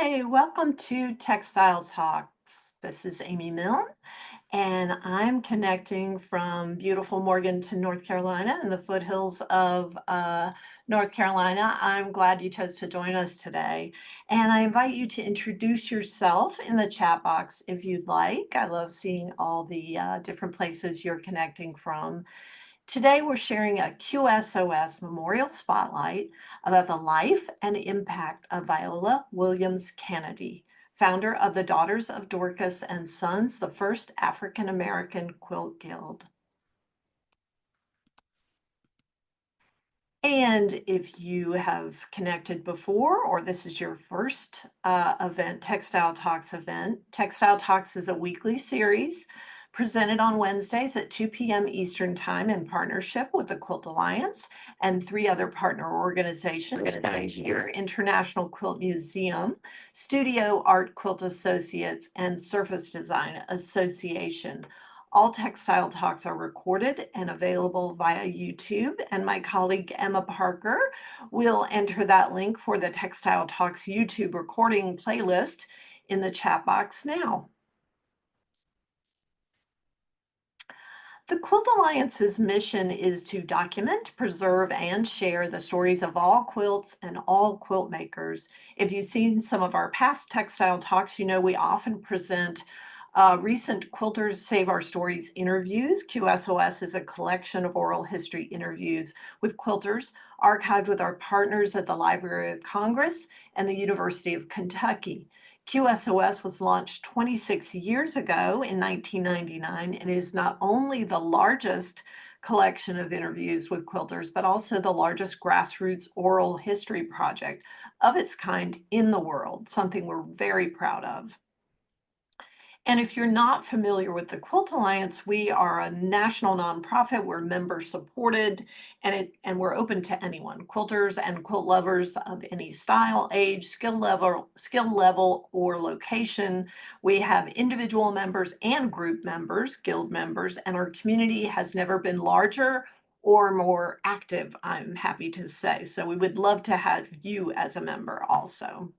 Hey, welcome to Textile Talks. This is Amy Milne, and I'm connecting from beautiful Morganton, North Carolina, in the foothills of North Carolina. I'm glad you chose to join us today. And I invite you to introduce yourself in the chat box if you'd like. I love seeing all the different places you're connecting from. Today, we're sharing a QSOS Memorial Spotlight about the life and impact of Viola Williams Canady, founder of the Daughters of Dorcas and Sons, the first African American quilt guild. And if you have connected before, or this is your first Textile Talks event, Textile Talks is a weekly series presented on Wednesdays at 2 p.m. Eastern Time in partnership with the Quilt Alliance and three other partner organizations found here: International Quilt Museum, Studio Art Quilt Associates, and Surface Design Association. All Textile Talks are recorded and available via YouTube, and my colleague Emma Parker will enter that link for the Textile Talks YouTube recording playlist in the chat box now. The Quilt Alliance's mission is to document, preserve, and share the stories of all quilts and all quilt makers. If you've seen some of our past Textile Talks, you know we often present recent Quilters Save Our Stories interviews. QSOS is a collection of oral history interviews with quilters archived with our partners at the Library of Congress and the University of Kentucky. QSOS was launched 26 years ago in 1999 and is not only the largest collection of interviews with quilters, but also the largest grassroots oral history project of its kind in the world, something we're very proud of. And if you're not familiar with the Quilt Alliance, we are a national nonprofit. We're member supported, and we're open to anyone, quilters and quilt lovers of any style, age, skill level, or location. We have individual members and group members, guild members, and our community has never been larger or more active, I'm happy to say. So we would love to have you as a member also.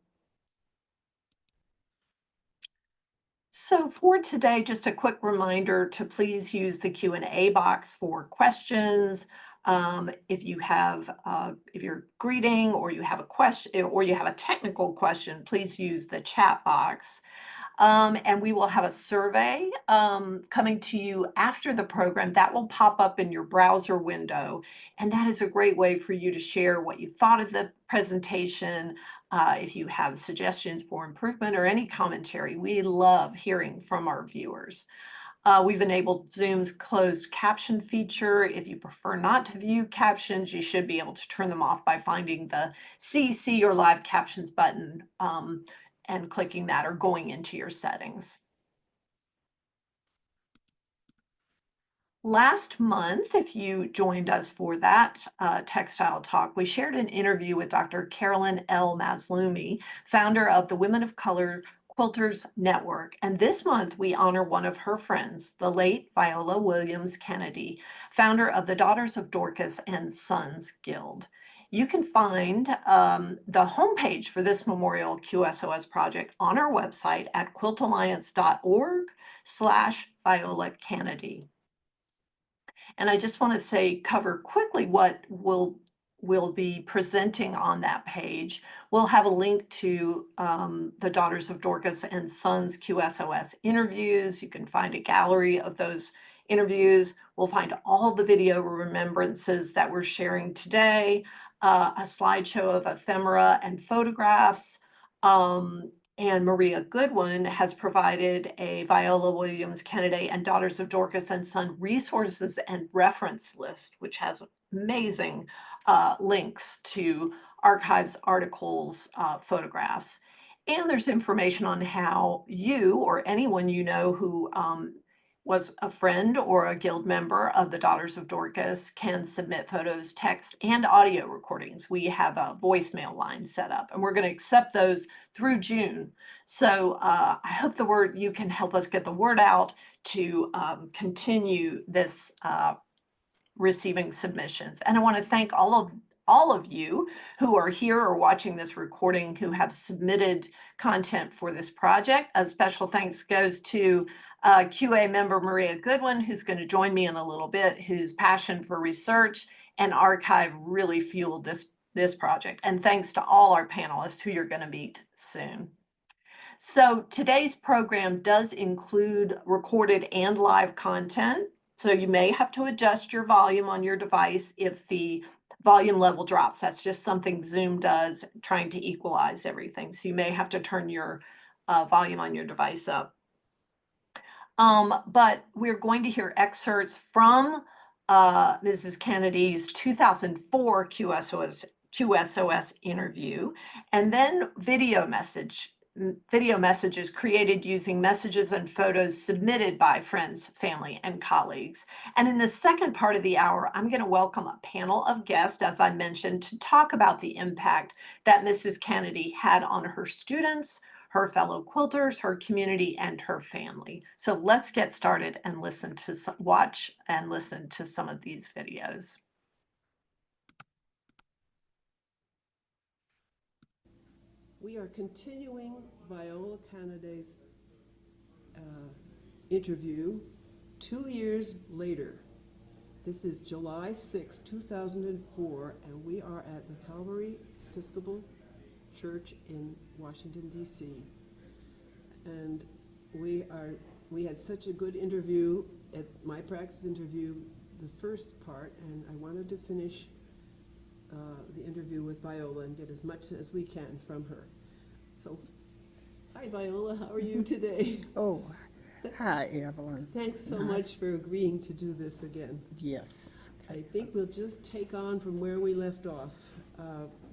So for today, just a quick reminder to please use the Q&A box for questions. If you're greeting or you have a question or you have a technical question, please use the chat box. And we will have a survey coming to you after the program that will pop up in your browser window. And that is a great way for you to share what you thought of the presentation. If you have suggestions for improvement or any commentary, we love hearing from our viewers. We've enabled Zoom's closed caption feature. If you prefer not to view captions, you should be able to turn them off by finding the CC or live captions button and clicking that or going into your settings. Last month, if you joined us for that Textile Talk, we shared an interview with Dr. Carolyn L. Mazlumi, founder of the Women of Color Quilters Network. And this month, we honor one of her friends, the late Viola Williams Canady, founder of the Daughters of Dorcas and Sons Guild. You can find the homepage for this Memorial QSOS project on our website at quiltalliance.org/Viola Canady. And I just want to cover quickly what we'll be presenting on that page. We'll have a link to the Daughters of Dorcas and Sons QSOS interviews. You can find a gallery of those interviews. We'll find all the video remembrances that we're sharing today, a slideshow of ephemera and photographs. And Maria Goodwin has provided a Viola Williams Canady and Daughters of Dorcas and Son resources and reference list, which has amazing links to archives, articles, photographs. And there's information on how you or anyone you know who was a friend or a guild member of the Daughters of Dorcas can submit photos, text, and audio recordings. We have a voicemail line set up, and we're going to accept those through June. So I hope you can help us get the word out to continue this receiving submissions. And I want to thank all all of you who are here or watching this recording who have submitted content for this project. A special thanks goes to QA member Maria Goodwin, who's going to join me in a little bit, whose passion for research and archive really fueled this project. And thanks to all our panelists who you're going to meet soon. So today's program does include recorded and live content. So you may have to adjust your volume on your device if the volume level drops. That's just something Zoom does, trying to equalize everything. So you may have to turn your volume on your device up. But we're going to hear excerpts from Mrs. Canady's 2004 QSOS interview, and then video messages created using messages and photos submitted by friends, family, and colleagues. And in the second part of the hour, I'm going to welcome a panel of guests, as I mentioned, to talk about the impact that Mrs. Canady had on her students, her fellow quilters, her community, and her family. So let's get started and watch and listen to some of these videos. We are continuing Viola Canady's interview 2 years later. This is July 6, 2004, and we are at the Calvary Episcopal Church in Washington, D.C. And we had such a good interview at my practice interview, the first part, and I wanted to finish the interview with Viola and get as much as we can from her. So, hi Viola, how are you today? Oh, hi Evelyn. Thanks so much for agreeing to do this again. Yes. I think we'll just take on from where we left off.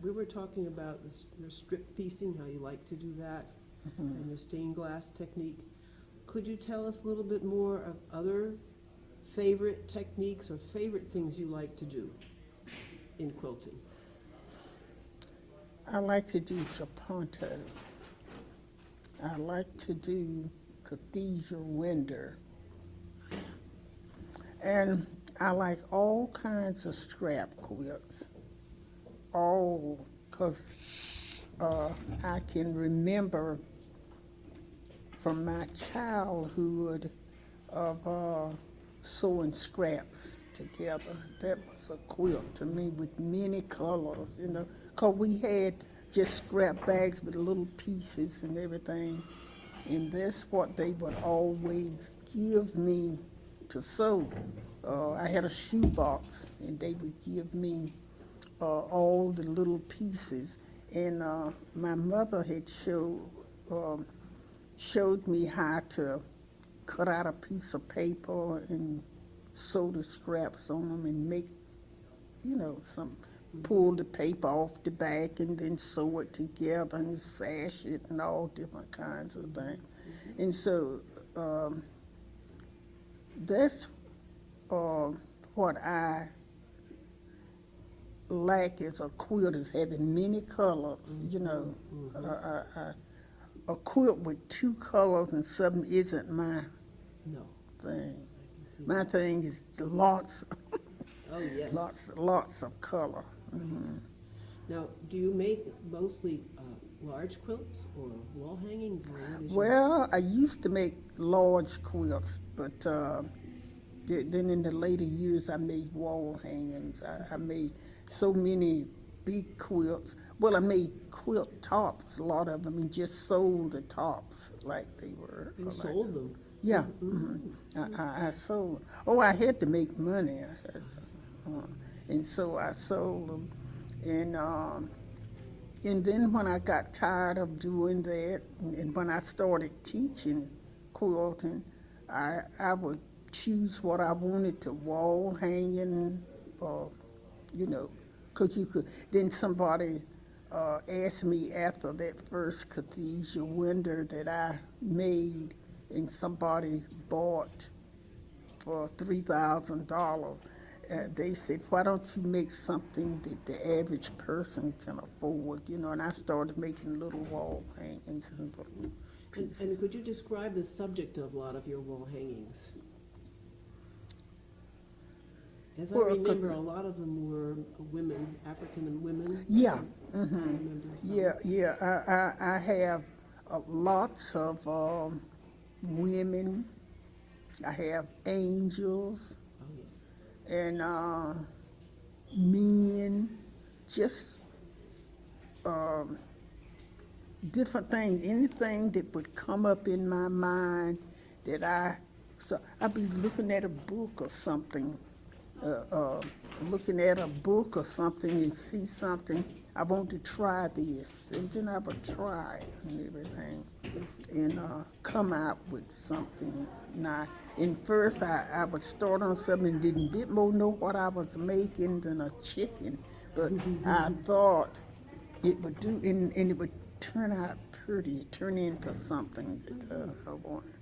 We were talking about your strip piecing, how you like to do that, and your stained glass technique. Could you tell us a little bit more of other favorite techniques or favorite things you like to do in quilting? I like to do trapunto. I like to do cathedral window. And I like all kinds of scrap quilts. All, because I can remember from my childhood of sewing scraps together. That was a quilt to me with many colors, you know, because we had just scrap bags with little pieces and everything. And that's what they would always give me to sew. I had a shoebox, and they would give me all the little pieces. And my mother had showed me how to cut out a piece of paper and sew the scraps on them and make, you know, pull the paper off the back and then sew it together and sash it and all different kinds of things. And so that's what I like as a quilt, is having many colors, you know. A quilt with two colors and something isn't my thing. My thing is lots. Oh, yes. Lots of color. Now, do you make mostly large quilts or wall hangings? Or what is Well, I used to make large quilts, but then in the later years I made wall hangings. I made so many big quilts. Well, I made quilt tops, a lot of them, and just sold the tops like they were. You sold them? Yeah. I sold. Oh, I had to make money. And so I sold them. And then when I got tired of doing that, and when I started teaching quilting, I would choose what I wanted to wall hanging, or, you know, because you could. Then somebody asked me after that first cathedral window that I made, and somebody bought for $3,000. They said, why don't you make something that the average person can afford, you know, and I started making little wall hangings and little pieces. And could you describe the subject of a lot of your wall hangings? As I Well, remember, a lot of them were women, African women. yeah, I remember some. yeah. I have lots of women. I have angels Oh, yes. and men, just different things, anything that would come up in my mind that so I'd be looking at a book or something, uh, uh, looking at a book or something and see something, I want to try this, and then I would try it and everything, and come out with something. Now, in first, I would start on something and didn't bit more know what I was making than a chicken, but I thought it would do, and it would turn out pretty, turn into something that I wanted.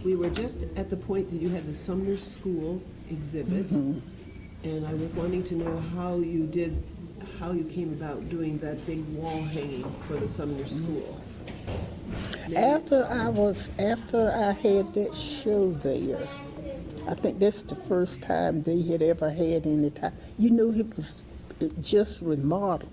We were just at the point that you had the Sumner School exhibit, and I was wanting to know how you came about doing that big wall hanging for the Sumner School. After I had that show there, I think that's the first time they had ever had any time. You know, it just remodeled,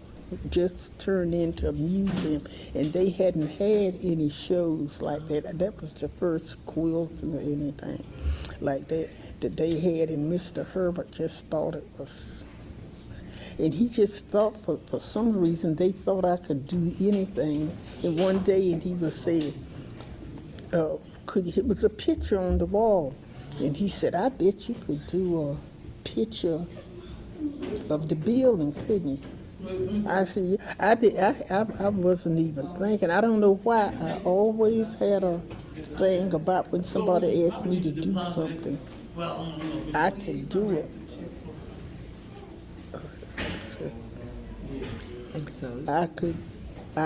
just turned into a museum, and they hadn't had any shows like that. That was the first quilting or anything like that they had, and Mr. Herbert just thought it was, and he just thought for some reason they thought I could do anything. And one day, and he was saying, it was a picture on the wall, and he said, I bet you could do a picture of the building, couldn't you? I said, "Yeah." I wasn't even thinking. I don't know why. I always had a thing about when somebody asked me to do something, I could do it. So I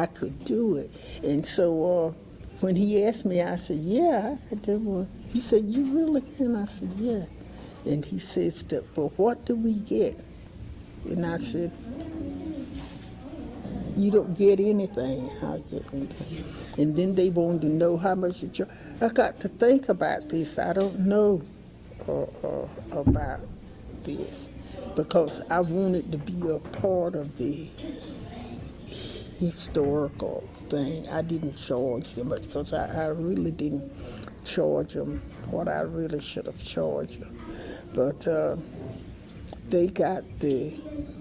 could do it. And so when he asked me, I said, yeah, I could do one. He said, you really can? I said, yeah. And he says, well, what do we get? And I said, you don't get anything. And then they wanted to know how much you charge. I got to think about this. I don't know about this because I wanted to be a part of the historical thing. I didn't charge them much because I really didn't charge them what I really should have charged them. But they got the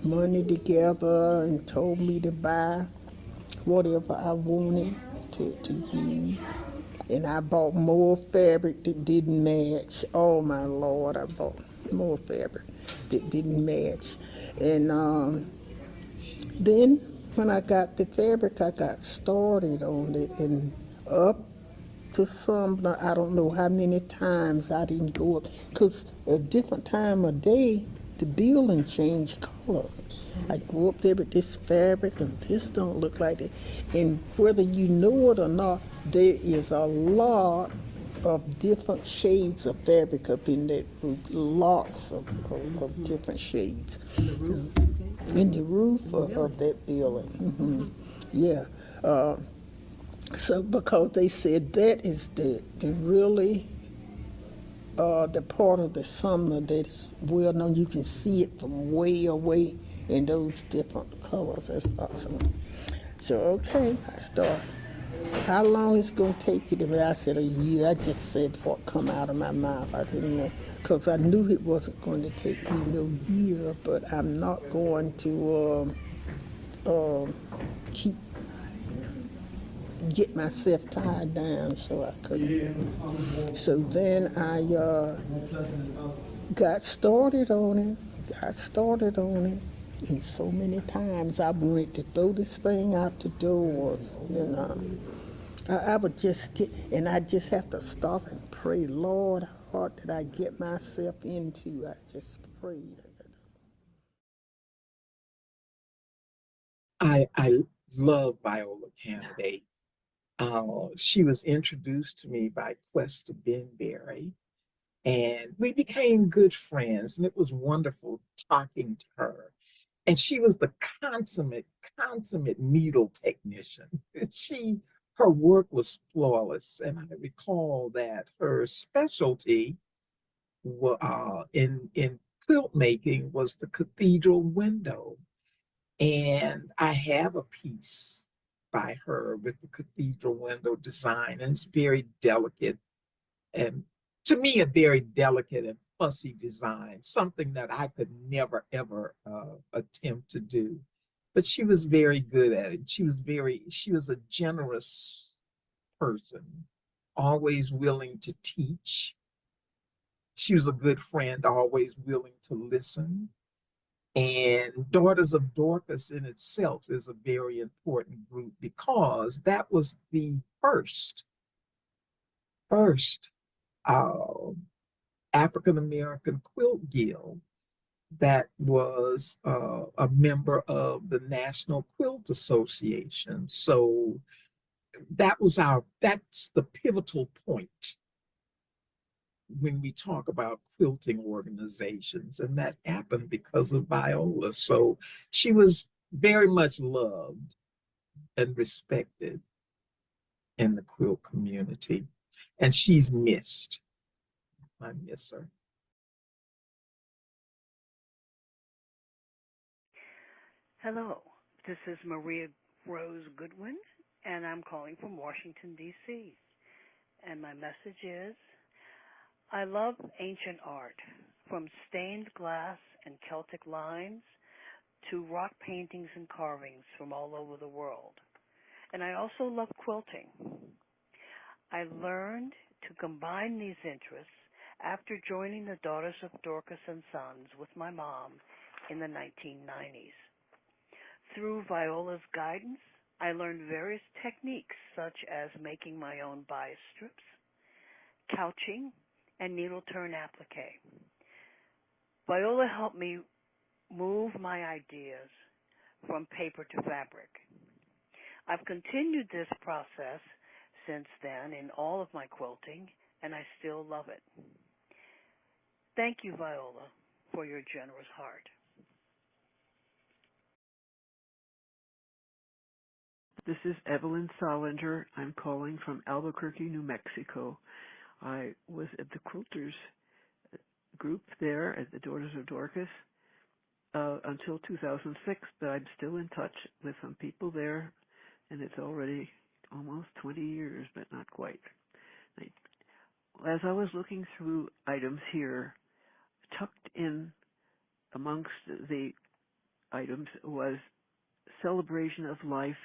money together and told me to buy whatever I wanted to use. And I bought more fabric that didn't match. Oh my Lord, I bought more fabric that didn't match. And then when I got the fabric, I got started on it, and up to some, I don't know how many times I didn't go up, because a different time of day, the building changed colors. I go up there with this fabric, and this don't look like it. And whether you know it or not, there is a lot of different shades of fabric up in that roof, lots of different shades. in the roof, you say? In the roof of that building. Yeah. So because they said that is the really the part of the summer that's well known. You can see it from way away in those different colors. That's awesome. So okay, I start. How long is it going to take you to? I said a year. I just said what come out of my mouth. I didn't know because I knew it wasn't going to take me no year. But I'm not going to keep get myself tied down so I couldn't. So then I got started on it. And so many times I wanted to throw this thing out the doors, you know. I would just get, and I just have to stop and pray, Lord, what did I get myself into? I just prayed. I love Viola Canady. She was introduced to me by Questa Benberry, and we became good friends, and it was wonderful talking to her. And she was the consummate needle technician. Her work was flawless, and I recall that her specialty in quilt making was the cathedral window. And I have a piece by her with the cathedral window design, and it's very delicate, and to me, a very delicate and fussy design, something that I could never ever attempt to do. But she was very good at it. She was a generous person, always willing to teach. She was a good friend, always willing to listen. And Daughters of Dorcas in itself is a very important group because that was the first uh, African American Quilt Guild that was a member of the National Quilt Association. So that's the pivotal point when we talk about quilting organizations, and that happened because of Viola. So she was very much loved and respected in the quilt community, and she's missed. I miss her. Hello, this is Maria Rose Goodwin, and I'm calling from Washington, D.C. And my message is, I love ancient art, from stained glass and Celtic lines to rock paintings and carvings from all over the world. And I also love quilting. I learned to combine these interests after joining the Daughters of Dorcas and Sons with my mom in the 1990s. Through Viola's guidance, I learned various techniques such as making my own bias strips, couching, and needle turn applique. Viola helped me move my ideas from paper to fabric. I've continued this process since then in all of my quilting, and I still love it. Thank you, Viola, for your generous heart. This is Evelyn Salinger. I'm calling from Albuquerque, New Mexico. I was at the Quilters group there at the Daughters of Dorcas until 2006, but I'm still in touch with some people there, and it's already almost 20 years, but not quite. As I was looking through items here, tucked in amongst the items was Celebration of Life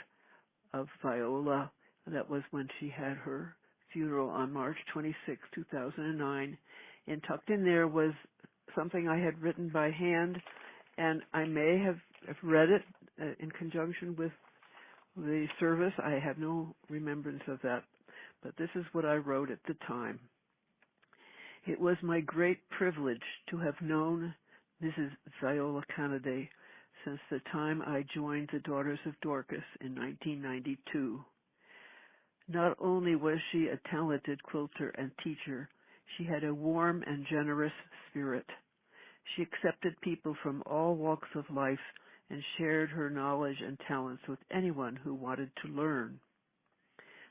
of Viola. That was when she had her funeral on March 26, 2009. And tucked in there was something I had written by hand, and I may have read it in conjunction with the service. I have no remembrance of that, but this is what I wrote at the time. It was my great privilege to have known Mrs. Viola Canady since the time I joined the Daughters of Dorcas in 1992. Not only was she a talented quilter and teacher, she had a warm and generous spirit. She accepted people from all walks of life and shared her knowledge and talents with anyone who wanted to learn.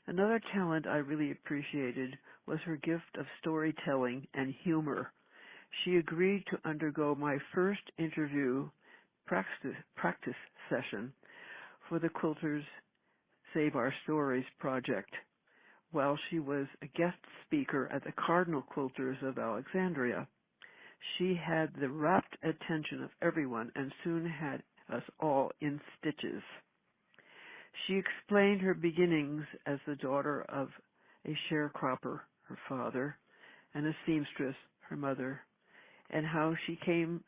Another talent I really appreciated was her gift of storytelling and humor. She agreed to undergo my first interview practice session for the Quilters Save Our Stories project while she was a guest speaker at the Cardinal Quilters of Alexandria. She had the rapt attention of everyone and soon had us all in stitches. She explained her beginnings as the daughter of a sharecropper, her father, and a seamstress, her mother, and how she came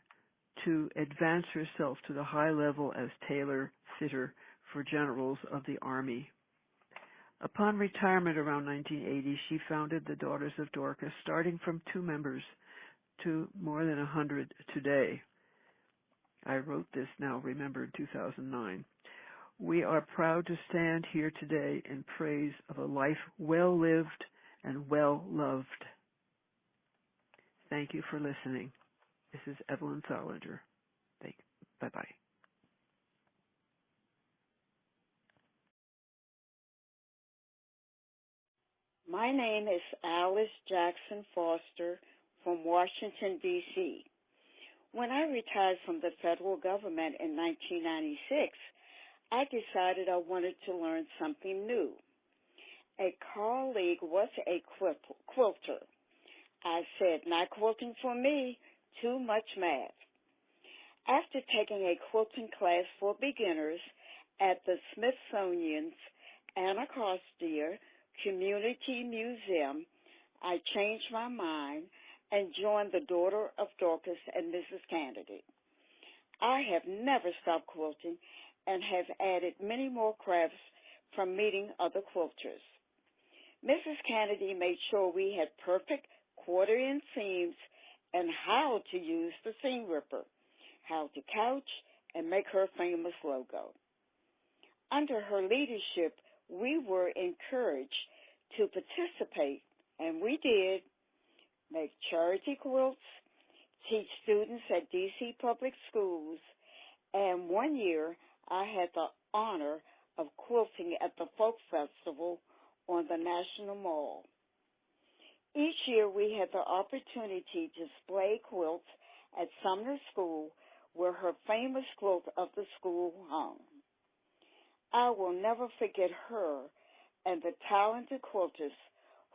to advance herself to the high level as tailor-fitter for generals of the Army. Upon retirement around 1980, she founded the Daughters of Dorcas, starting from 2 members to more than 100 today. I wrote this now, remember, in 2009. We are proud to stand here today in praise of a life well lived and well loved. Thank you for listening. This is Evelyn Salinger. Bye-bye. My name is Alice Jackson Foster from Washington, D.C. When I retired from the federal government in 1996, I decided I wanted to learn something new. A colleague was a quilter. I said, not quilting for me, too much math. After taking a quilting class for beginners at the Smithsonian's Anacostia Community Museum, I changed my mind and joined the Daughters of Dorcas and Mrs. Canady. I have never stopped quilting and have added many more crafts from meeting other quilters. Mrs. Canady made sure we had perfect quarter-inch seams and how to use the seam ripper, how to couch, and make her famous logo. Under her leadership, we were encouraged to participate, and we did, make charity quilts, teach students at D.C. public schools, and one year I had the honor of quilting at the Folk Festival on the National Mall. Each year we had the opportunity to display quilts at Sumner School, where her famous quilt of the school hung. I will never forget her and the talented quilters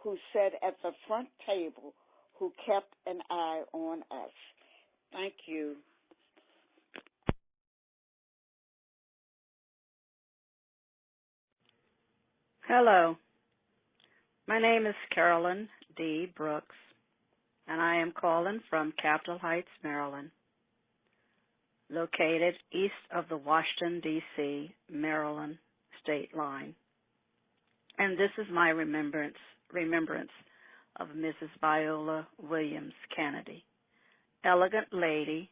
who sat at the front table who kept an eye on us. Thank you. Hello, my name is Carolyn D. Brooks, and I am calling from Capitol Heights, Maryland, located east of the Washington, D.C., Maryland state line. And this is my remembrance of Mrs. Viola Williams Canady, elegant lady,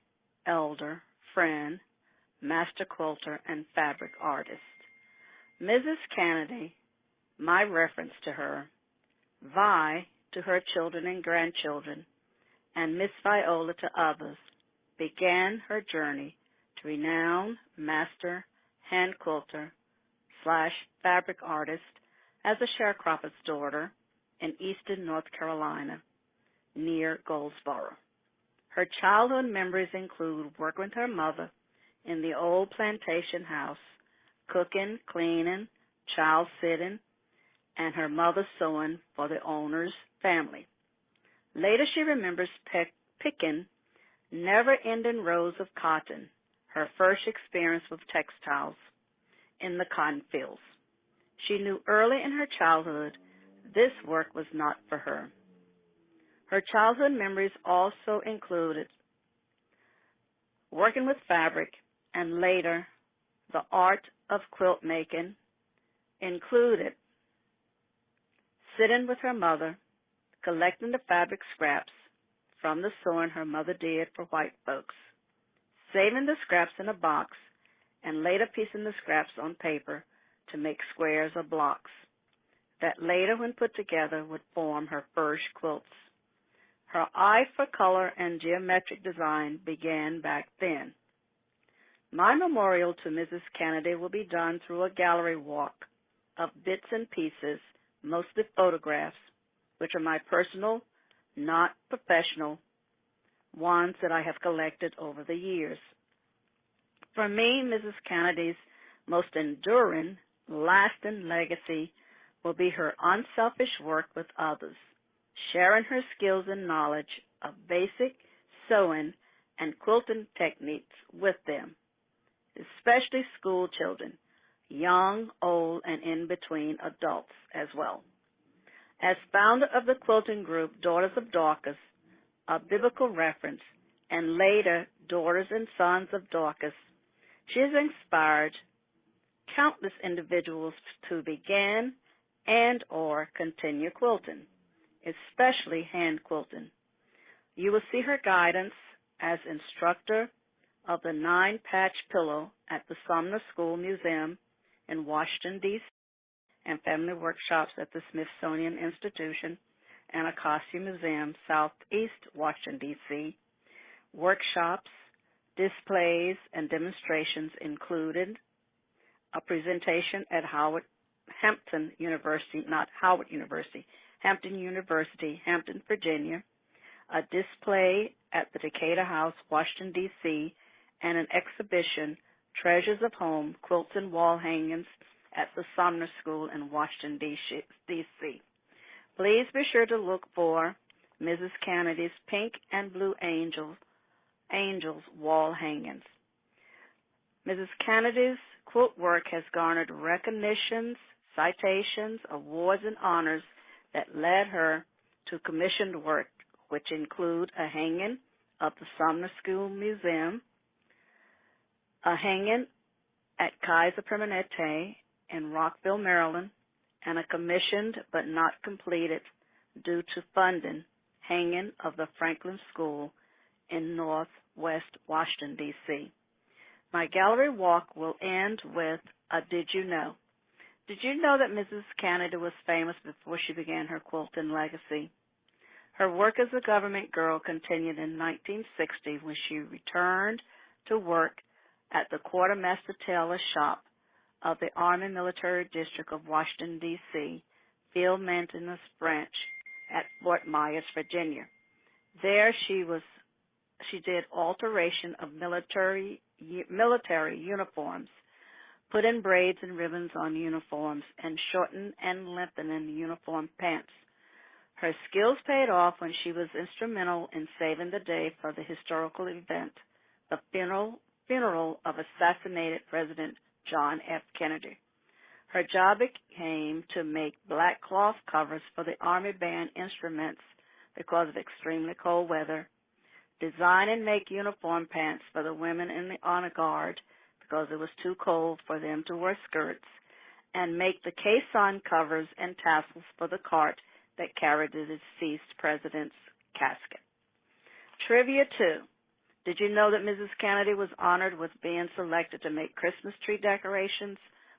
elder, friend, master quilter, and fabric artist. Mrs. Canady, my reference to her, Vi to her children and grandchildren, and Miss Viola to others, began her journey to renowned master hand quilter / fabric artist as a sharecropper's daughter in eastern North Carolina, near Goldsboro. Her childhood memories include working with her mother in the old plantation house, cooking, cleaning, child sitting, and her mother sewing for the owner's family. Later she remembers picking never-ending rows of cotton, her first experience with textiles in the cotton fields. She knew early in her childhood this work was not for her. Her childhood memories also included working with fabric and later the art of quilt making, included sitting with her mother, collecting the fabric scraps from the sewing her mother did for white folks, saving the scraps in a box, and later piecing the scraps on paper to make squares or blocks that later, when put together, would form her first quilts. Her eye for color and geometric design began back then. My memorial to Mrs. Canady will be done through a gallery walk of bits and pieces, mostly photographs, which are my personal, not professional, ones that I have collected over the years. For me, Mrs. Canady's most enduring, lasting legacy will be her unselfish work with others, sharing her skills and knowledge of basic sewing and quilting techniques with them, especially school children, young, old, and in between adults as well. As founder of the quilting group Daughters of Dorcas, a biblical reference, and later Daughters and Sons of Dorcas, she has inspired countless individuals to begin and or continue quilting, especially hand quilting. You will see her guidance as instructor of the 9-patch pillow at the Sumner School Museum in Washington, D.C., and family workshops at the Smithsonian Institution and Anacostia Museum, Southeast Washington, D.C. Workshops, displays, and demonstrations included a presentation at Hampton University, Hampton, Virginia, a display at the Decatur House, Washington, D.C., and an exhibition, Treasures of Home, Quilts and Wall Hangings, at the Sumner School in Washington, D.C. Please be sure to look for Mrs. Canady's Pink and Blue Angels wall hangings. Mrs. Canady's quilt work has garnered recognitions, citations, awards, and honors that led her to commissioned work, which include a hanging of the Sumner School Museum, a hanging at Kaiser Permanente in Rockville, Maryland, and a commissioned but not completed due to funding hanging of the Franklin School in Northwest Washington, D.C. My gallery walk will end with a Did You Know? Did you know that Mrs. Canady was famous before she began her quilting legacy? Her work as a government girl continued in 1960 when she returned to work at the Quartermaster Tailor Shop of the Army Military District of Washington, D.C., Field Maintenance Branch at Fort Myers, Virginia. There she did alteration of military uniforms, put in braids and ribbons on uniforms, and shortened and lengthened uniform pants. Her skills paid off when she was instrumental in saving the day for the historical event, the funeral of assassinated President John F. Kennedy. Her job became to make black cloth covers for the Army band instruments because of extremely cold weather, design and make uniform pants for the women in the honor guard because it was too cold for them to wear skirts, and make the caisson covers and tassels for the cart that carried the deceased president's casket. Trivia 2. Did you know that Mrs. Canady was honored with being selected to make Christmas tree decorations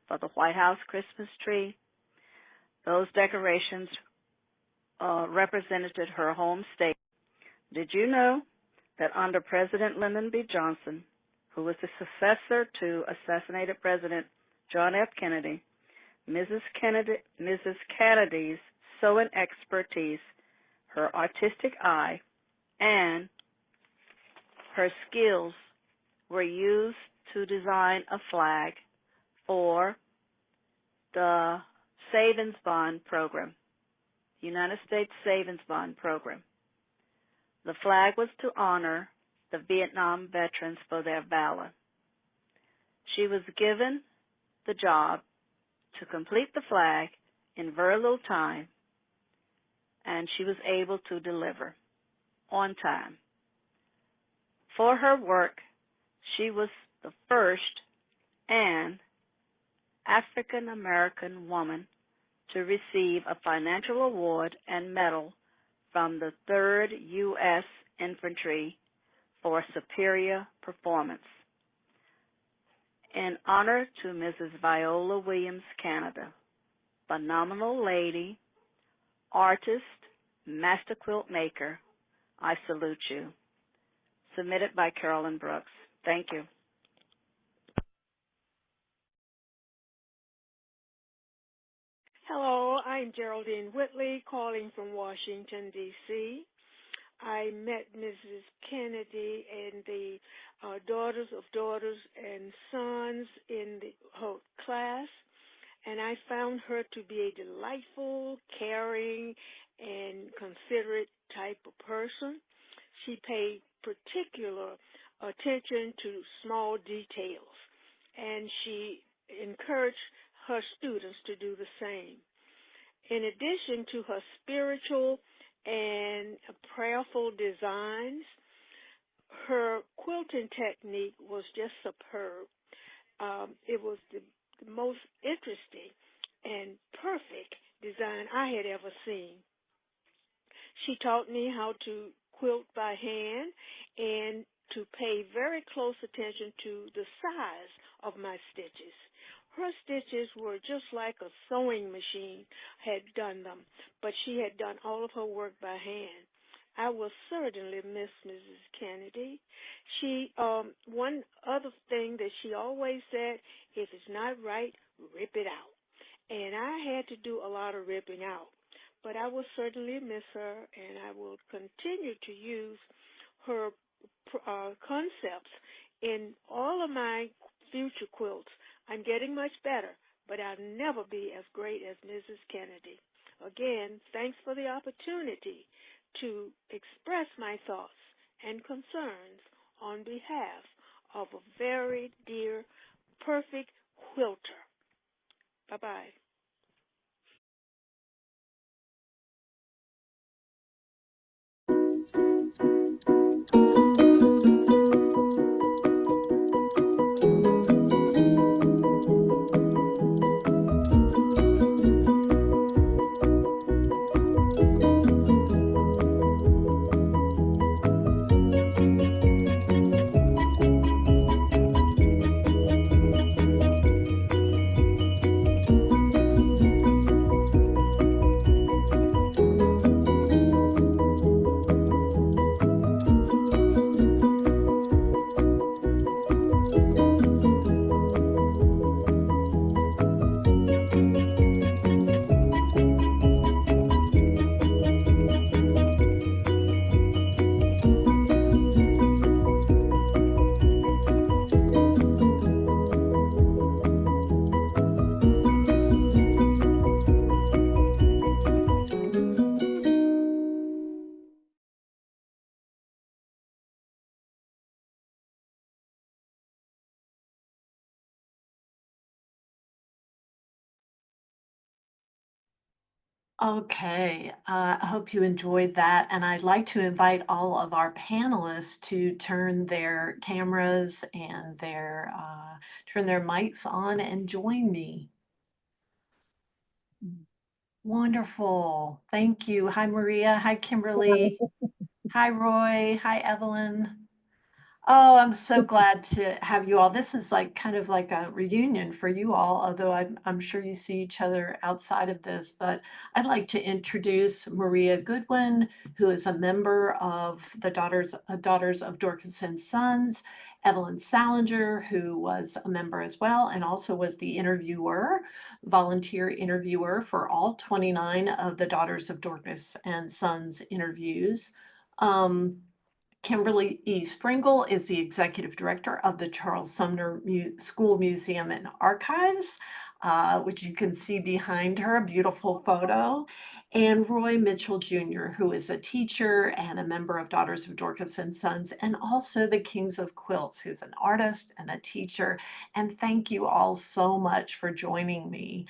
for the White House Christmas tree? Those decorations represented her home state. Did you know that under President Lyndon B. Johnson, who was the successor to assassinated President John F. Kennedy, Mrs. Canady's sewing expertise, her artistic eye, and her skills were used to design a flag for the Savings Bond Program, United States Savings Bond Program. The flag was to honor the Vietnam veterans for their valor. She was given the job to complete the flag in very little time, and she was able to deliver on time. For her work, she was the first and African-American woman to receive a financial award and medal from the 3rd U.S. Infantry for superior performance. In honor to Mrs. Viola Williams Canada, phenomenal lady, artist, master quilt maker, I salute you. Submitted by Carolyn Brooks. Thank you. Hello, I'm Geraldine Whitley, calling from Washington, D.C. I met Mrs. Canady and the Daughters of Dorcas and Sons in her class, and I found her to be a delightful, caring, and considerate type of person. She paid particular attention to small details, and she encouraged her students to do the same. In addition to her spiritual and prayerful designs, her quilting technique was just superb. It was the most interesting and perfect design I had ever seen. She taught me how to quilt by hand and to pay very close attention to the size of my stitches. Her stitches were just like a sewing machine had done them, but she had done all of her work by hand. I will certainly miss Mrs. Canady. She, one other thing that she always said, if it's not right, rip it out. And I had to do a lot of ripping out. but I will certainly miss her, and I will continue to use her concepts in all of my future quilts. I'm getting much better, but I'll never be as great as Mrs. Canady. Again, thanks for the opportunity to express my thoughts and concerns on behalf of a very dear, perfect quilter. Bye-bye. Okay, I hope you enjoyed that, and I'd like to invite all of our panelists to turn their cameras and turn their mics on and join me. Wonderful, thank you. Hi, Maria. Hi, Kimberly. Hi, Roy. Hi, Evelyn. Oh, I'm so glad to have you all. This is like kind of like a reunion for you all, although I'm sure you see each other outside of this. But I'd like to introduce Maria Goodwin, who is a member of the Daughters of Dorcas and Sons, Evelyn Salinger, who was a member as well, and also was the volunteer interviewer for all 29 of the Daughters of Dorcas and Sons interviews. Kimberly E. Springle is the executive director of the Charles Sumner School Museum and Archives, which you can see behind her, a beautiful photo. And Roy Mitchell Jr., who is a teacher and a member of Daughters of Dorcas and Sons, and also the Kings of Quilts, who's an artist and a teacher. And thank you all so much for joining me.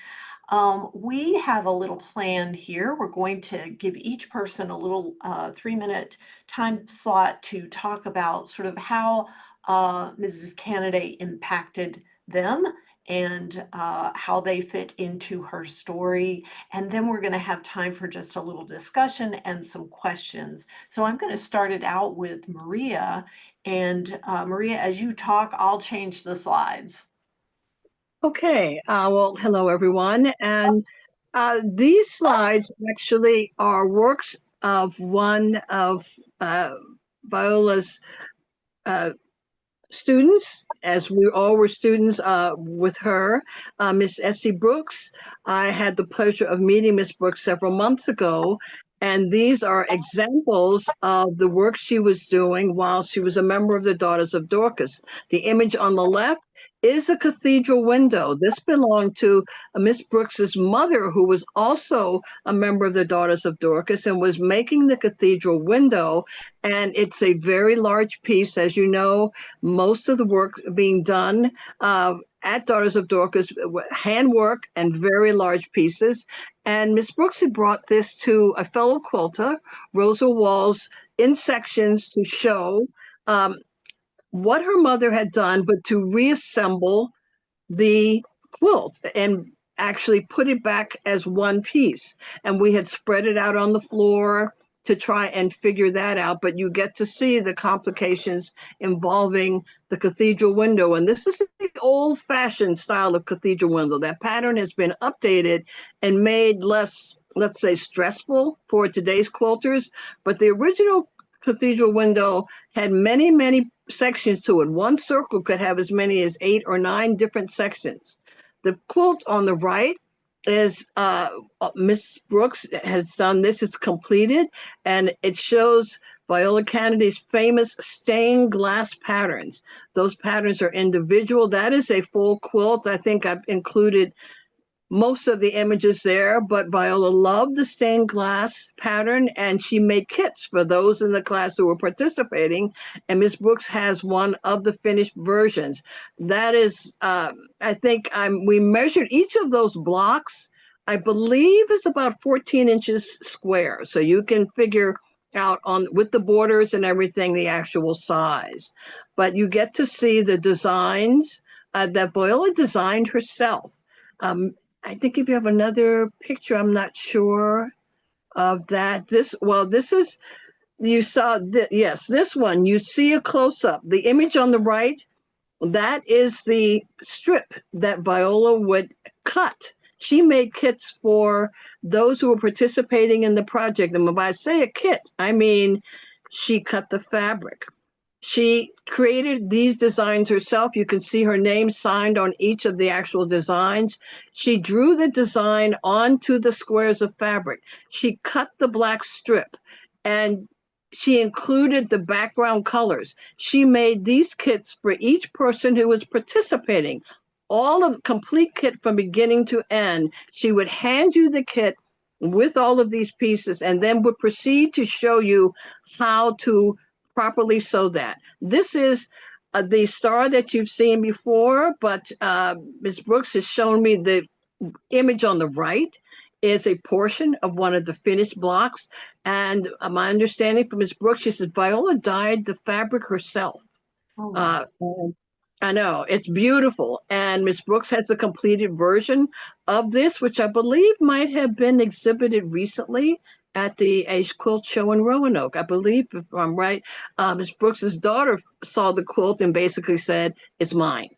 We have a little plan here. We're going to give each person a little 3-minute time slot to talk about sort of how Mrs. Canady impacted them and how they fit into her story. And then we're going to have time for just a little discussion and some questions. So I'm going to start it out with Maria. And Maria, as you talk, I'll change the slides. Okay, well, hello everyone. And these slides actually are works of one of Viola's students, as we all were students with her, Miss Essie Brooks. I had the pleasure of meeting Miss Brooks several months ago, and these are examples of the work she was doing while she was a member of the Daughters of Dorcas. The image on the left is a cathedral window. This belonged to Miss Brooks's mother, who was also a member of the Daughters of Dorcas and was making the cathedral window. And it's a very large piece. As you know, most of the work being done at Daughters of Dorcas, handwork and very large pieces. And Miss Brooks had brought this to a fellow quilter, Rosa Walls, in sections to show what her mother had done, but to reassemble the quilt and actually put it back as one piece. And we had spread it out on the floor to try and figure that out, but you get to see the complications involving the cathedral window. And this is the old-fashioned style of cathedral window. That pattern has been updated and made less, let's say, stressful for today's quilters, but the original cathedral window had many, many sections to it. One circle could have as many as 8 or 9 different sections. The quilt on the right is Miss Brooks has done this. It's completed, and it shows Viola Canady's famous stained glass patterns. Those patterns are individual. That is a full quilt. I think I've included most of the images there, but Viola loved the stained glass pattern, and she made kits for those in the class who were participating. And Miss Brooks has one of the finished versions. That is, I think we measured each of those blocks. I believe it's about 14 inches square, so you can figure out on with the borders and everything the actual size. But you get to see the designs that Viola designed herself. Um, I think if you have another picture, I'm not sure of that. This is, you saw, yes, this one, you see a close up. The image on the right, that is the strip that Viola would cut. She made kits for those who were participating in the project. And when I say a kit, I mean she cut the fabric. She created these designs herself. You can see her name signed on each of the actual designs. She drew the design onto the squares of fabric. She cut the black strip, and she included the background colors. She made these kits for each person who was participating. All of the complete kit from beginning to end. She would hand you the kit with all of these pieces and then would proceed to show you how to properly sew that. This is the star that you've seen before, but Ms. Brooks has shown me the image on the right is a portion of one of the finished blocks. And my understanding from Ms. Brooks, she says Viola dyed the fabric herself. Oh, wow. I know, it's beautiful. And Ms. Brooks has a completed version of this, which I believe might have been exhibited recently at the Ace Quilt Show in Roanoke. I believe, if I'm right, Ms. Brooks's daughter saw the quilt and basically said, "It's mine."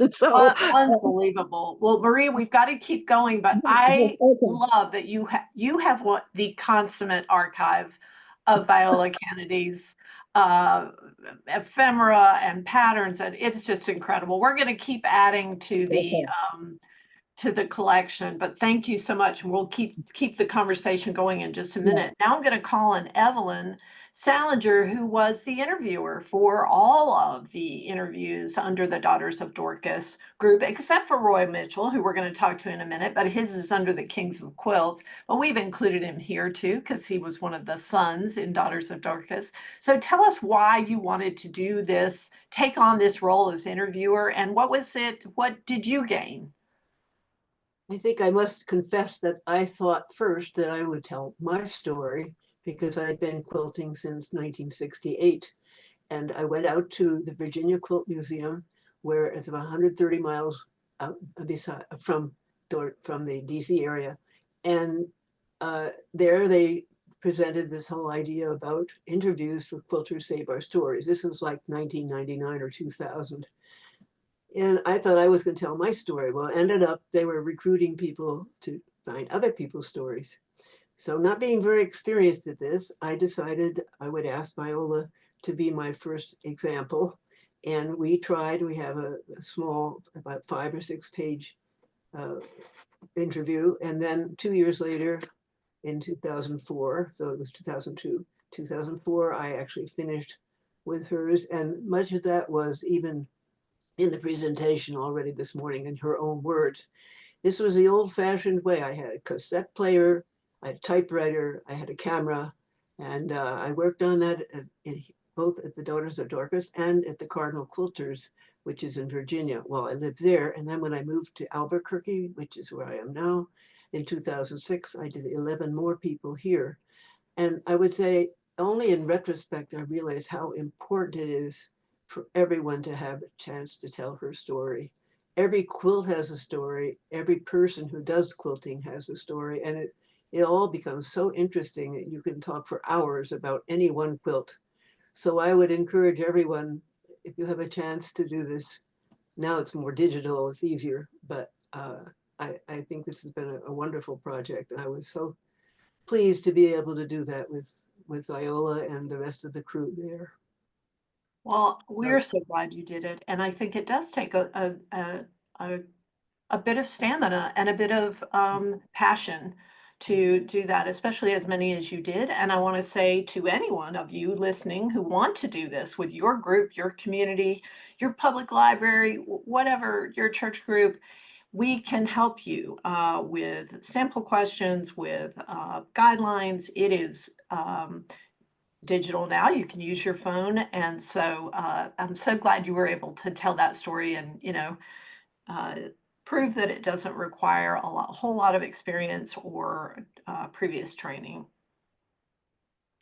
So Unbelievable. Well, Marie, we've got to keep going, but I love that you have what the consummate archive of Viola Canady's ephemera and patterns, and it's just incredible. We're going to keep adding to the collection, but thank you so much. And we'll keep the conversation going in just a minute. Now I'm going to call on Evelyn Salinger, who was the interviewer for all of the interviews under the Daughters of Dorcas group, except for Roy Mitchell, who we're going to talk to in a minute, but his is under the Kings of Quilts. But we've included him here too, because he was one of the sons in Daughters of Dorcas. So tell us why you wanted to do this, take on this role as interviewer, and what did you gain? I think I must confess that I thought first that I would tell my story because I'd been quilting since 1968. And I went out to the Virginia Quilt Museum, where it's about 130 miles out from the DC area. And there they presented this whole idea about interviews for Quilters Save Our Stories. This was like 1999 or 2000. And I thought I was going to tell my story. Well, it ended up they were recruiting people to find other people's stories. So not being very experienced at this, I decided I would ask Viola to be my first example. And we tried, we have a small, about 5 or 6 page interview. And then 2 years later, in 2004, so it was 2002, 2004, I actually finished with hers. And much of that was even in the presentation already this morning in her own words. This was the old-fashioned way. I had a cassette player, I had a typewriter, I had a camera, and I worked on that both at the Daughters of Dorcas and at the Cardinal Quilters, which is in Virginia. Well, I lived there, and then when I moved to Albuquerque, which is where I am now, in 2006, I did 11 more people here. And I would say only in retrospect, I realized how important it is for everyone to have a chance to tell her story. Every quilt has a story. Every person who does quilting has a story. And it all becomes so interesting that you can talk for hours about any one quilt. So I would encourage everyone, if you have a chance to do this, now it's more digital, it's easier, but I think this has been a wonderful project. And I was so pleased to be able to do that with Viola and the rest of the crew there. Well, we're so glad you did it. And I think it does take a a bit of stamina and a bit of passion to do that, especially as many as you did. And I want to say to any one of you listening who want to do this with your group, your community, your public library, whatever, your church group, we can help you with sample questions, with guidelines. It is digital now. You can use your phone. And so I'm so glad you were able to tell that story and, prove that it doesn't require a whole lot of experience or previous training.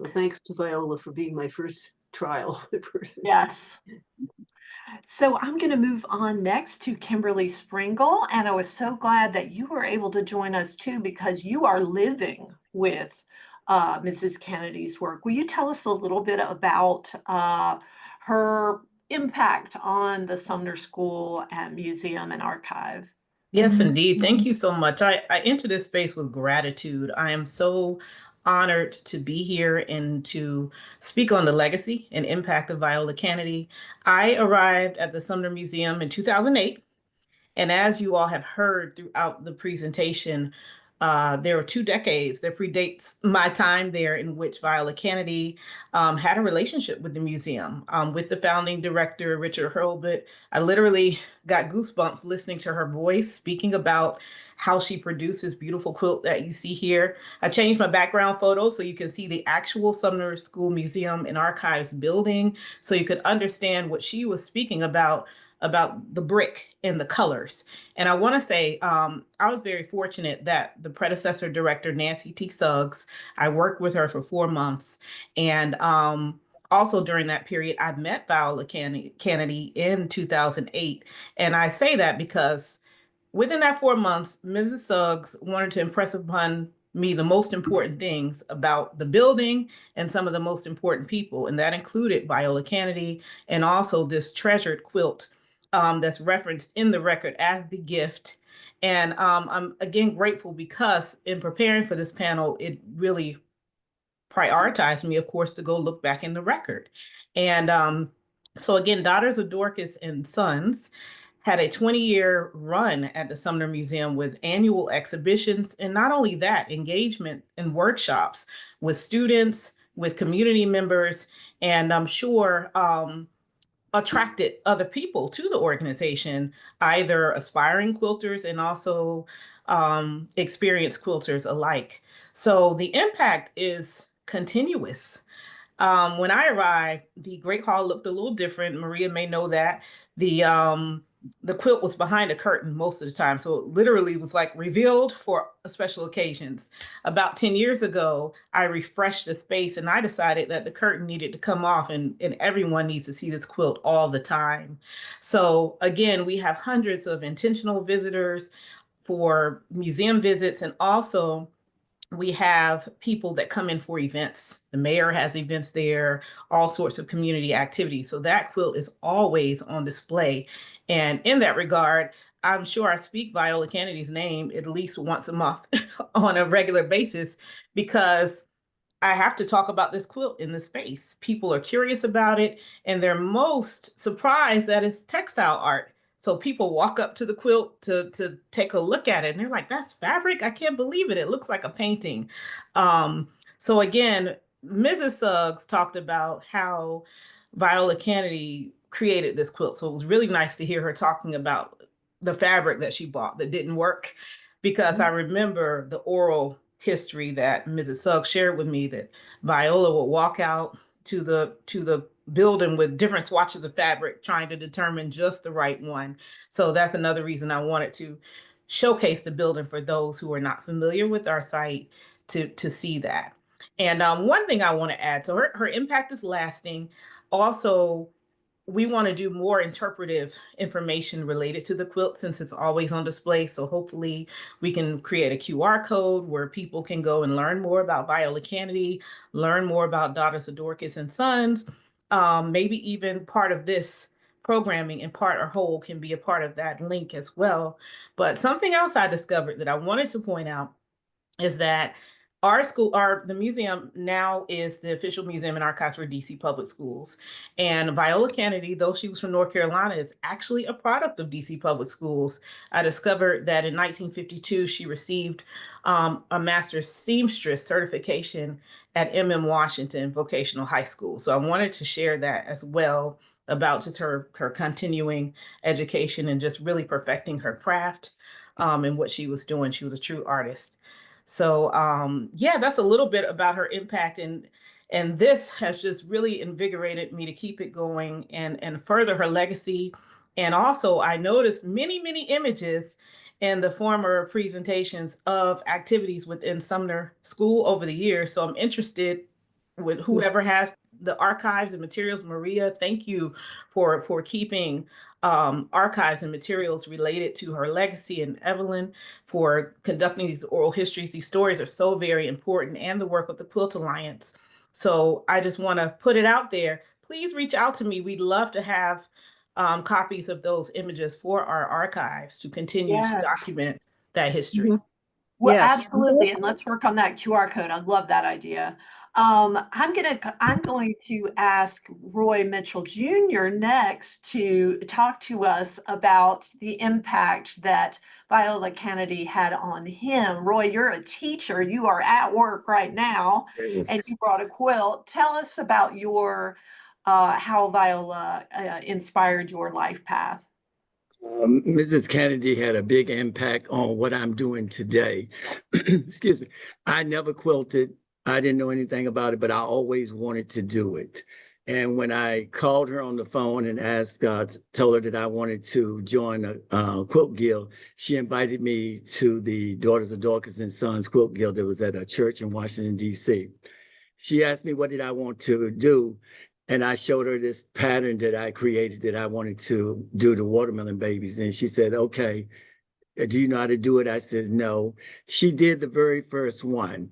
Well, thanks to Viola for being my first trial person. Yes. So I'm going to move on next to Kimberly Springle. And I was so glad that you were able to join us too, because you are living with Mrs. Canady's work. Will you tell us a little bit about her impact on the Sumner School and Museum and Archive? Yes, indeed. Thank you so much. I enter this space with gratitude. I am so honored to be here and to speak on the legacy and impact of Viola Canady. I arrived at the Sumner Museum in 2008. And as you all have heard throughout the presentation, there are 2 decades that predates my time there in which Viola Canady had a relationship with the museum, with the founding director, Richard Hurlbut. I literally got goosebumps listening to her voice, speaking about how she produced this beautiful quilt that you see here. I changed my background photo so you can see the actual Sumner School Museum and Archives building, so you could understand what she was speaking about the brick and the colors. And I want to say I was very fortunate that the predecessor director, Nancy T. Suggs, I worked with her for 4 months. And also during that period, I met Viola Canady in 2008. And I say that because within that 4 months, Mrs. Suggs wanted to impress upon me the most important things about the building and some of the most important people. And that included Viola Canady and also this treasured quilt that's referenced in the record as the gift. And I'm again grateful because in preparing for this panel, it really prioritized me, of course, to go look back in the record. And so again, Daughters of Dorcas and Sons had a 20-year run at the Sumner Museum with annual exhibitions. And not only that, engagement and workshops with students, with community members, and I'm sure attracted other people to the organization, either aspiring quilters and also experienced quilters alike. So the impact is continuous. When I arrived, the Great Hall looked a little different. Maria may know that. The quilt was behind a curtain most of the time. So it literally was like revealed for special occasions. About 10 years ago, I refreshed the space and I decided that the curtain needed to come off and everyone needs to see this quilt all the time. So again, we have hundreds of intentional visitors for museum visits, and also we have people that come in for events. The mayor has events there, all sorts of community activities. So that quilt is always on display. And in that regard, I'm sure I speak Viola Canady's name at least once a month on a regular basis, because I have to talk about this quilt in the space. People are curious about it, and they're most surprised that it's textile art. So people walk up to the quilt to take a look at it, and they're like, "That's fabric? I can't believe it. It looks like a painting." So again, Mrs. Suggs talked about how Viola Canady created this quilt. So it was really nice to hear her talking about the fabric that she bought that didn't work, because I remember the oral history that Mrs. Suggs shared with me, that Viola would walk out to the building with different swatches of fabric trying to determine just the right one. So that's another reason I wanted to showcase the building for those who are not familiar with our site to see that. And one thing I want to add, so her impact is lasting. Also, we want to do more interpretive information related to the quilt since it's always on display. So hopefully we can create a QR code where people can go and learn more about Viola Canady, learn more about Daughters of Dorcas and Sons. Maybe even part of this programming and part or whole can be a part of that link as well. But something else I discovered that I wanted to point out is that the museum now is the official museum and archives for DC Public Schools. And Viola Canady, though she was from North Carolina, is actually a product of DC Public Schools. I discovered that in 1952, she received a master's seamstress certification at Washington Vocational High School. So I wanted to share that as well about just her continuing education and just really perfecting her craft and what she was doing. She was a true artist. So yeah, that's a little bit about her impact, and this has just really invigorated me to keep it going and further her legacy. And also, I noticed many images in the former presentations of activities within Sumner School over the years. So I'm interested with whoever has the archives and materials. Maria, thank you for keeping archives and materials related to her legacy, and Evelyn for conducting these oral histories. These stories are so very important, and the work with the Quilt Alliance. So I just want to put it out there. Please reach out to me. We'd love to have copies of those images for our archives to continue to document that history. Mhm. Well, Yes. absolutely, and let's work on that QR code. I love that idea. I'm going to ask Roy Mitchell Jr. next to talk to us about the impact that Viola Canady had on him. Roy, you're a teacher. You are at work right now, and you brought a quilt. Tell us about your how Viola inspired your life path. Mrs. Kennedy had a big impact on what I'm doing today. Excuse me. I never quilted. I didn't know anything about it, but I always wanted to do it. And when I called her on the phone and asked, told her that I wanted to join a quilt guild, she invited me to the Daughters of Dorcas and Sons Quilt Guild that was at a church in Washington, D.C. She asked me what did I want to do, and I showed her this pattern that I created that I wanted to do the watermelon babies. And she said, okay, do you know how to do it? I said, no. She did the very first one.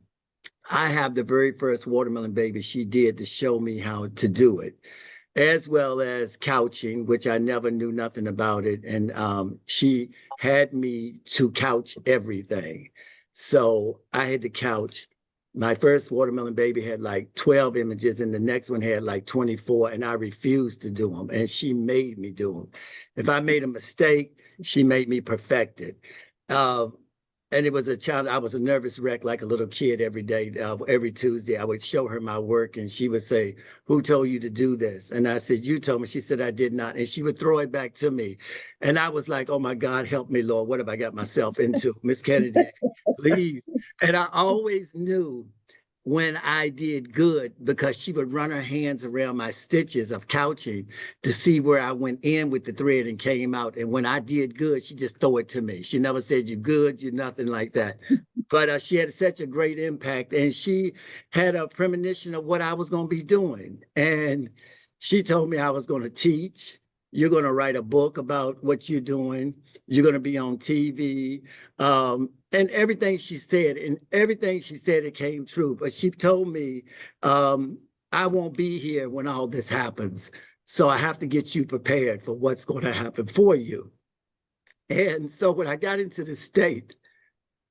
I have the very first watermelon baby she did to show me how to do it, as well as couching, which I never knew nothing about it. And she had me to couch everything. So I had to couch. My first watermelon baby had like 12 images, and the next one had like 24, and I refused to do them. And she made me do them. If I made a mistake, she made me perfect it. And it was a challenge. I was a nervous wreck like a little kid every day. Every Tuesday, I would show her my work, and she would say, who told you to do this? And I said, you told me. She said, I did not. And she would throw it back to me. And I was like, oh my God, help me, Lord. What have I got myself into? Miss Kennedy, please. And I always knew when I did good because she would run her hands around my stitches of couching to see where I went in with the thread and came out. And when I did good, she just throw it to me. She never said, you good, you nothing like that. But she had such a great impact, and she had a premonition of what I was going to be doing. And she told me I was going to teach. You're going to write a book about what you're doing. You're going to be on TV. And everything she said, it came true. But she told me, I won't be here when all this happens. So I have to get you prepared for what's going to happen for you. And so when I got into the state,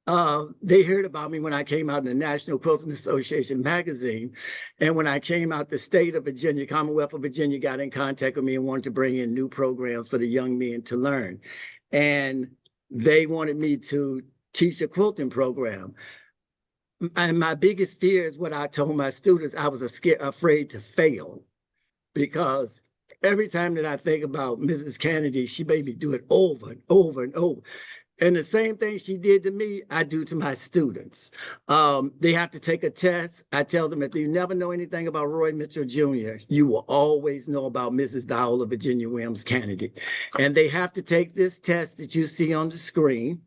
they heard about me when I came out in the National Quilting Association magazine. And when I came out, the state of Virginia, Commonwealth of Virginia, got in contact with me and wanted to bring in new programs for the young men to learn. And they wanted me to teach a quilting program. And my biggest fear is what I told my students. I was afraid to fail, because every time that I think about Mrs. Kennedy, she made me do it over and over and over. And the same thing she did to me, I do to my students. They have to take a test. I tell them, if you never know anything about Roy Mitchell Jr., you will always know about Mrs. Viola Virginia Williams Canady. And they have to take this test that you see on the screen.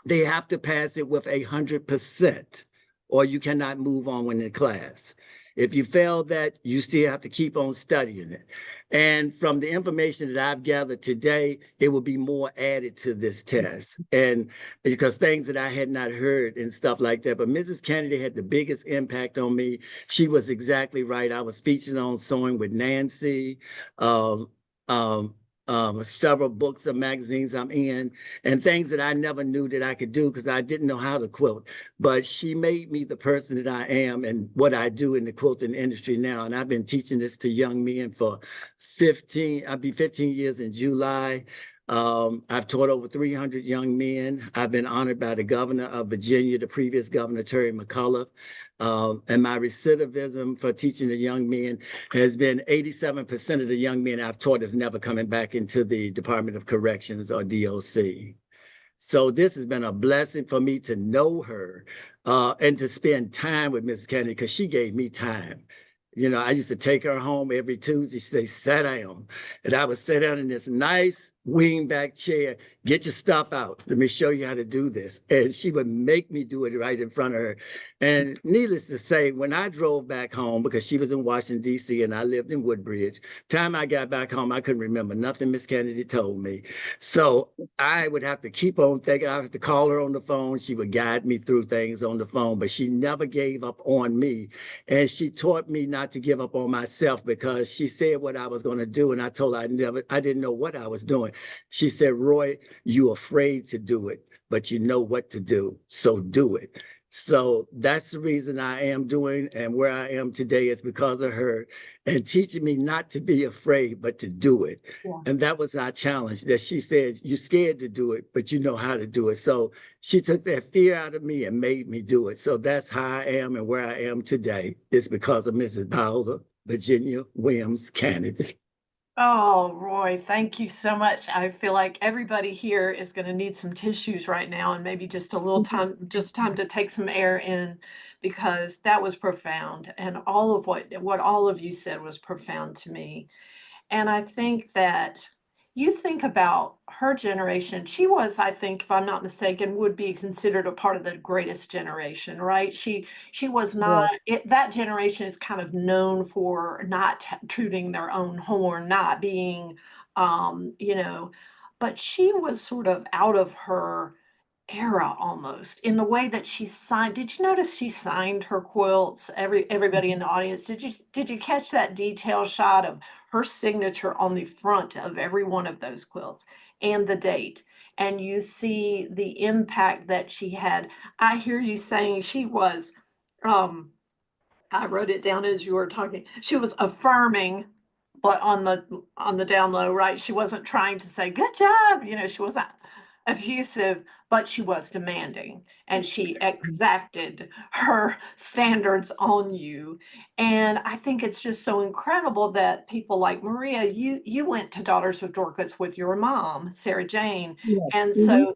They have to pass it with 100%, or you cannot move on in the class. If you fail that, you still have to keep on studying it. And from the information that I've gathered today, it will be more added to this test. And because things that I had not heard and stuff like that. But Mrs. Kennedy had the biggest impact on me. She was exactly right. I was featured on Sewing with Nancy. several books or magazines I'm in, and things that I never knew that I could do because I didn't know how to quilt. But she made me the person that I am and what I do in the quilting industry now. And I've been teaching this to young men for 15 years in July. I've taught over 300 young men. I've been honored by the governor of Virginia, the previous governor, Terry McAuliffe. And my recidivism for teaching the young men has been 87% of the young men I've taught is never coming back into the Department of Corrections or DOC. So this has been a blessing for me to know her and to spend time with Mrs. Kennedy because she gave me time. You know, I used to take her home every Tuesday. She'd say, sit down. And I would sit down in this nice wingback chair, get your stuff out. Let me show you how to do this. And she would make me do it right in front of her. And needless to say, when I drove back home, because she was in Washington, D.C., and I lived in Woodbridge, time I got back home, I couldn't remember nothing Miss Kennedy told me. So I would have to keep on thinking. I would have to call her on the phone. She would guide me through things on the phone, but she never gave up on me. And she taught me not to give up on myself because she said what I was going to do. And I told her I didn't know what I was doing. She said, Roy, you're afraid to do it, but you know what to do. So do it. So that's the reason I am doing and where I am today is because of her and teaching me not to be afraid, but to do it. Yeah. And that was our challenge that she said, you're scared to do it, but you know how to do it. So she took that fear out of me and made me do it. So that's how I am and where I am today is because of Mrs. Viola Virginia Williams Canady. Oh, Roy, thank you so much. I feel like everybody here is going to need some tissues right now and maybe just a little time, just time to take some air in because that was profound. And all of what all of you said was profound to me. And I think that you think about her generation, she was, I think, if I'm not mistaken, would be considered a part of the greatest generation, right? She was not, that generation is kind of known for not tooting their own horn, not being, but she was sort of out of her era almost in the way that she signed. Did you notice she signed her quilts? Everybody in the audience, did you catch that detail shot of her signature on the front of every one of those quilts and the date? And you see the impact that she had. I hear you saying she was, I wrote it down as you were talking. She was affirming, but on the down low, right? She wasn't trying to say, good job. She wasn't effusive, but she was demanding and she exacted her standards on you. And I think it's just so incredible that people like Maria, you went to Daughters of Dorcas with your mom, Sarah Jane. Yes. And so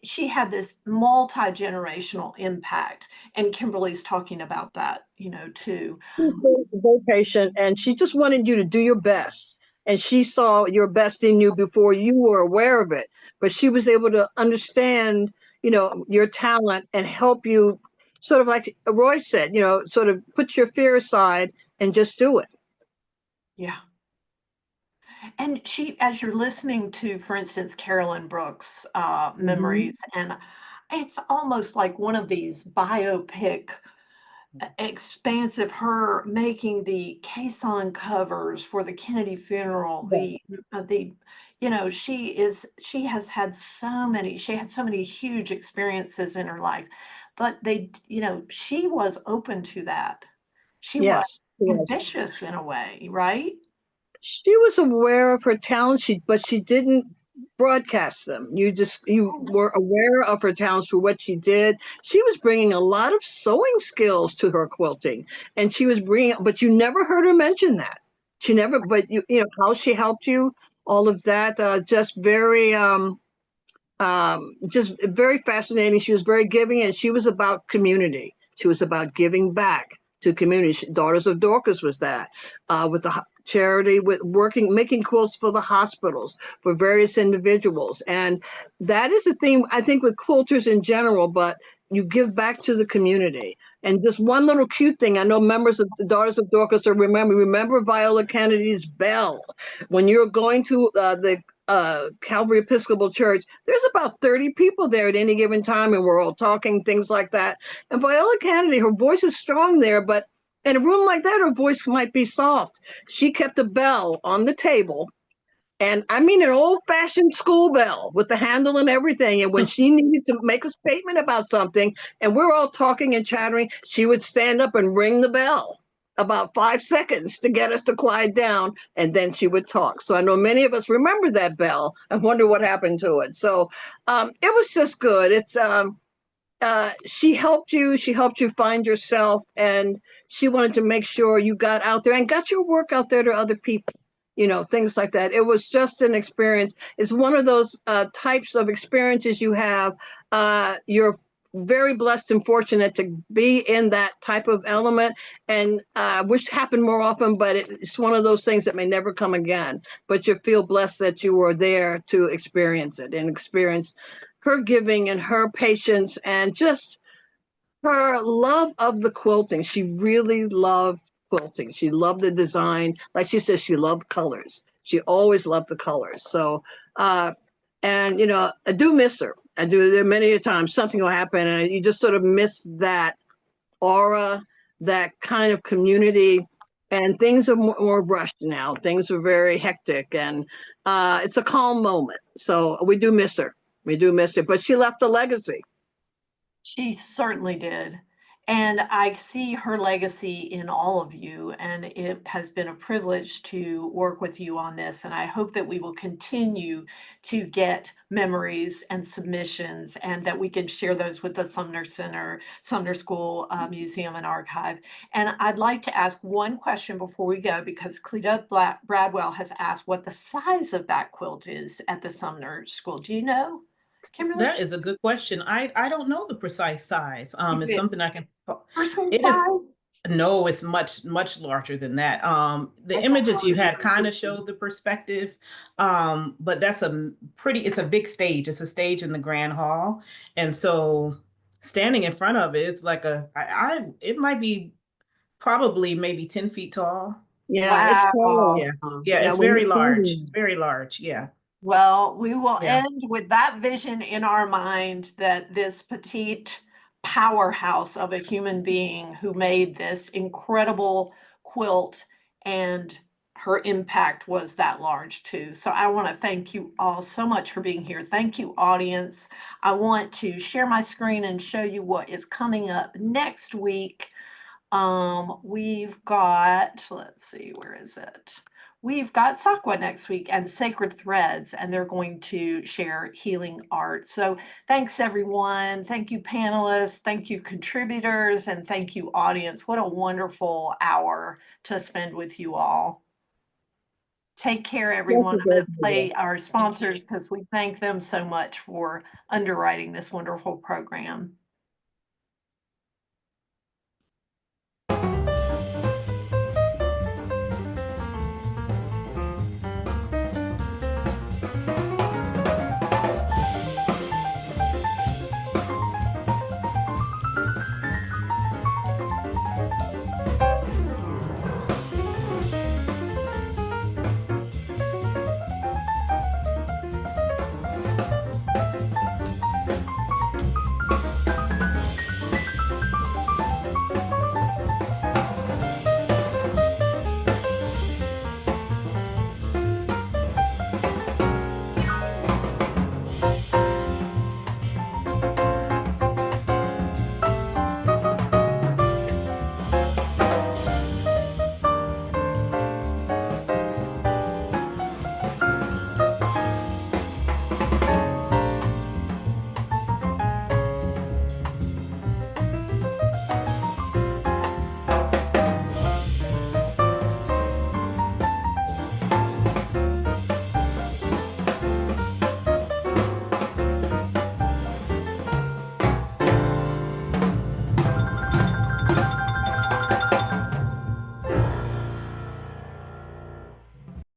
she had this multi-generational impact. And Kimberly's talking about that, too. She was very patient and she just wanted you to do your best. And she saw your best in you before you were aware of it. But she was able to understand, your talent and help you sort of like Roy said, sort of put your fear aside and just do it. Yeah. And she, as you're listening to, for instance, Carolyn Brooks' memories, and it's almost like one of these biopic expansive, her making the caisson covers for the Kennedy funeral, she had so many huge experiences in her life, but she was open to that. She was ambitious in a way, right? She was aware of her talents, but she didn't broadcast them. You were aware of her talents for what she did. She was bringing a lot of sewing skills to her quilting, and but you never heard her mention that. She never, but how she helped you, all of that, just very fascinating. She was very giving, and she was about community. She was about giving back to community. Daughters of Dorcas was that, with the charity, with making quilts for the hospitals, for various individuals. And that is a theme, I think, with quilters in general, but you give back to the community. And just one little cute thing, I know members of the Daughters of Dorcas remember Viola Canady's bell. When you're going to the Calvary Episcopal Church, there's about 30 people there at any given time, and we're all talking, things like that. And Viola Canady, her voice is strong there, but in a room like that, her voice might be soft. She kept a bell on the table, And I mean an old-fashioned school bell with the handle and everything. And when she needed to make a statement about something, and we're all talking and chattering, she would stand up and ring the bell about 5 seconds to get us to quiet down, and then she would talk. So I know many of us remember that bell and wonder what happened to it. So it was just good. She helped you. She helped you find yourself, and she wanted to make sure you got out there and got your work out there to other people. Things like that. It was just an experience. It's one of those types of experiences you have. You're very blessed and fortunate to be in that type of element, and which happened more often, but it's one of those things that may never come again. But you feel blessed that you were there to experience it and experience her giving and her patience and just her love of the quilting. She really loved quilting. She loved the design. Like she says, she loved colors. She always loved the colors. So, and I do miss her. I do. There many a times something will happen, and you just sort of miss that aura, that kind of community. And things are more rushed now. Things are very hectic, and it's a calm moment. So we do miss her. We do miss her, but she left a legacy. She certainly did. And I see her legacy in all of you, and it has been a privilege to work with you on this. And I hope that we will continue to get memories and submissions, and that we can share those with the Sumner Center, Sumner School Museum and Archive. And I'd like to ask one question before we go, because Cleta Bradwell has asked what the size of that quilt is at the Sumner School. Do you know, Kimberly? That is a good question. I don't know the precise size. Is It's it something I can. person It is. size? No, it's much larger than that. The I thought images it you would had be kind of bigger. showed the perspective, but that's it's a big stage. It's a stage in the Grand Hall, and so standing in front of it, it's like it might be probably maybe 10 feet tall. Yeah, it's tall. Wow. Yeah, yeah, Yeah, it's when very you're large. It's standing. very large. Yeah, Well, we will yeah. end with that vision in our mind, that this petite powerhouse of a human being who made this incredible quilt, and her impact was that large too. So I want to thank you all so much for being here. Thank you, audience. I want to share my screen and show you what is coming up next week. We've got, let's see, where is it? We've got Sakwa next week and Sacred Threads, and they're going to share healing art. So thanks, everyone. Thank you, panelists. Thank you, contributors. And thank you, audience. What a wonderful hour to spend with you all. Take care, everyone. I'm going to play our sponsors because we thank them so much for underwriting this wonderful program.